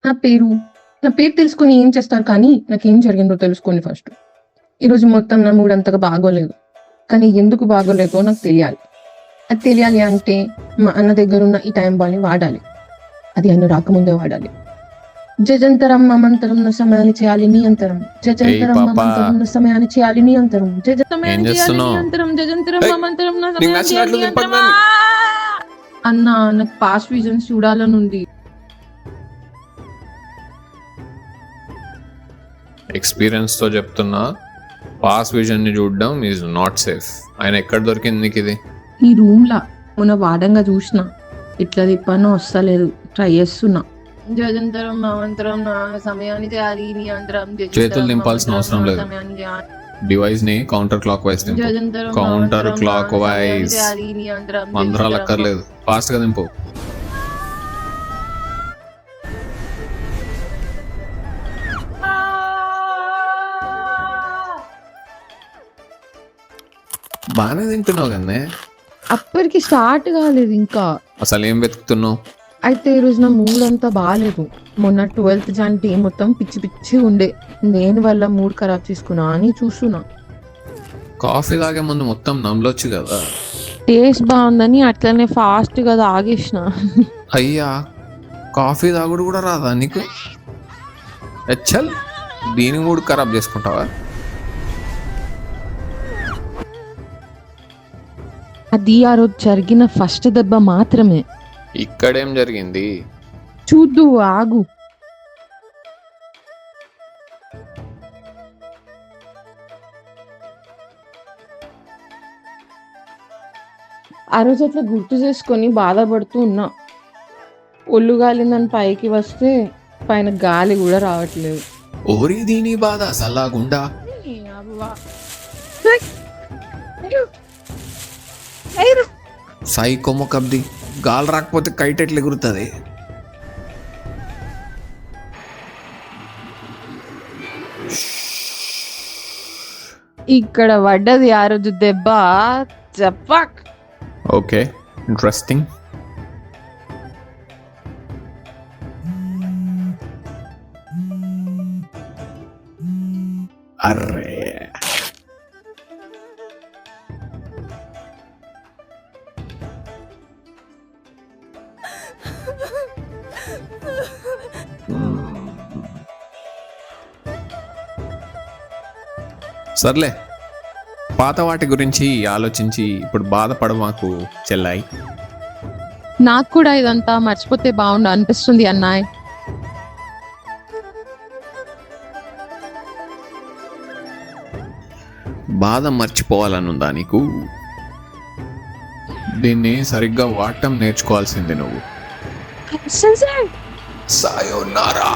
నా పేరు నా పేరు తెలుసుకొని ఏం చేస్తారు కానీ నాకేం జరిగిందో తెలుసుకోండి ఫస్ట్. ఈరోజు మొత్తం నా మూడ్ అంతగా బాగోలేదు. కానీ ఎందుకు బాగోలేదో నాకు తెలియాలి. అది తెలియాలి అంటే మా అన్న దగ్గరున్న ఈ టైం బాల్‌ని వాడాలి. అది ఆయన రాకముందే వాడాలి. జజంతరం మమంతరం న సమయాన్ని చేయాలి నియంతరం. జజంతరం పాపా. మమంతరం న సమయాన్ని చేయాలి నియంతరం. ఏం చేస్తున్నావ్? జజంతరం ఏయ్, మమంతరం న నీకు సమయాన్ని చేయాలి నచ్చినట్లు నియంతరం. దింపకు అన్న నాకు పాస్ట్ విజన్స్ చూడాలనుంది. ఎక్స్పీరియన్స్ తో చెప్తున్నా, పాస్ విజన్ ని చూడడం ఈజ్ నాట్ సేఫ్. ఆయన ఎక్కడ దొరికింది నీకు ఇది? ఈ రూమ్ లా మొన్న వాడంగా చూసిన ఇట్లా తిప్పానో వస్తలేదు, ట్రై చేస్తున్నా. జజంతరం మమంతరం నా సమయాన్ని చేయాలి నియంతరం. చేతులు నింపాల్సిన అవసరం లేదు. డివైస్ ని కౌంటర్ క్లాక్ వైజ్ దింపు. కౌంటర్ క్లాక్ వైజ్ మంత్రాలు అక్కర్లేదు, ఫాస్ట్ గా దింపు. బాగానే తింటున్నావు కదే. అప్పటికి స్టార్ట్ కాలేదు ఇంకా. అసలు ఏం వెతుకుతున్నావు? అయితే ఈ రోజు నా మూడ్ అంతా బాగాలేదు. మొన్న 12th జాంటి మొత్తం పిచ్చి పిచ్చి ఉండే, దేని వల్ల మూడ్ ఖరాబ్ చేసుకున్నా అని చూస్తున్నా. కాఫీ తాగే ముందు మొత్తం నమ్మలొచ్చు కదా. టేస్ట్ బాగుందని అట్లనే ఫాస్ట్ గా తాగేసిన. అయ్యా, కాఫీ తాగుడు కూడా రాదా నీకు? చల్, దీని మూడు ఖరాబ్ చేసుకుంటావా? అది ఆ రోజు జరిగిన ఫస్ట్ దెబ్బ మాత్రమే. ఇక్కడేం జరిగింది? చూద్దు, ఆగు. ఆ రోజు అట్లా గుర్తు చేసుకొని బాధపడుతూ ఉన్నా. ఒళ్ళు గాలిందని పైకి వస్తే పైన గాలి కూడా రావట్లేదు. ఓరి దీని బాధ సల్లాగుండా. సాయి కొమ్మ కబ్ది, గాలి రాకపోతే కైట్ ఎట్లా ఎగురుతుంది? ఇక్కడ పడ్డది ఆ రోజు దెబ్బ. చెప్పక్. Okay, interesting. అర్రే, సర్లే, పాత వాటి గురించి ఆలోచించి ఇప్పుడు బాధపడమాకు చెల్లాయి. నాకు కూడా ఇదంతా మర్చిపోతే బాగుండు అనిపిస్తుంది అన్నాయ్. బాధ మర్చిపోవాలనుందా నీకు? దీన్ని సరిగ్గా వాడటం నేర్చుకోవాల్సింది నువ్వు. సాయోనారా.